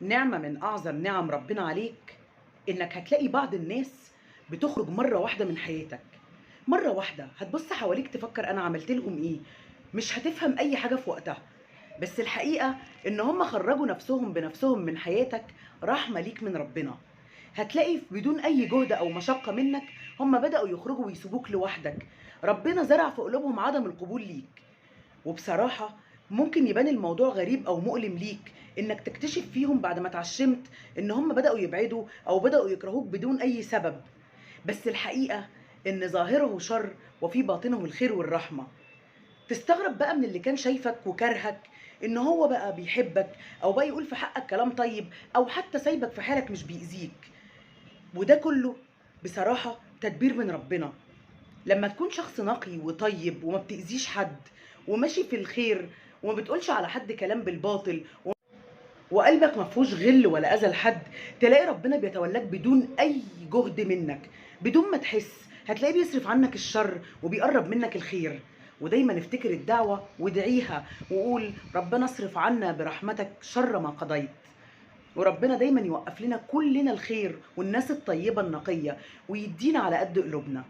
نعمة من أعظم نعم ربنا عليك إنك هتلاقي بعض الناس بتخرج مرة واحدة من حياتك. مرة واحدة هتبص حواليك تفكر أنا عملت لهم إيه، مش هتفهم أي حاجة في وقتها. بس الحقيقة إن هم خرجوا نفسهم بنفسهم من حياتك، رحمة ليك من ربنا. هتلاقي بدون أي جهد أو مشقة منك هم بدأوا يخرجوا ويسيبوك لوحدك. ربنا زرع في قلوبهم عدم القبول ليك. وبصراحة ممكن يبان الموضوع غريب أو مؤلم ليك إنك تكتشف فيهم بعد ما اتعشمت إن هم بدأوا يبعدوا أو بدأوا يكرهوك بدون أي سبب. بس الحقيقة إن ظاهره شر وفي باطنه الخير والرحمة. تستغرب بقى من اللي كان شايفك وكرهك إن هو بقى بيحبك أو بقى يقول في حقك كلام طيب أو حتى سايبك في حالك مش بيأذيك. وده كله بصراحة تدبير من ربنا. لما تكون شخص نقي وطيب وما بتأذيش حد وماشي في الخير وما بتقولش على حد كلام بالباطل وقلبك ما فيهوش غل ولا اذى لحد، تلاقي ربنا بيتولاك بدون اي جهد منك، بدون ما تحس هتلاقيه بيصرف عنك الشر وبيقرب منك الخير. ودايما افتكر الدعوة وادعيها وقول ربنا اصرف عنا برحمتك شر ما قضيت. وربنا دايما يوقف لنا كلنا الخير والناس الطيبة النقية ويدينا على قد قلوبنا.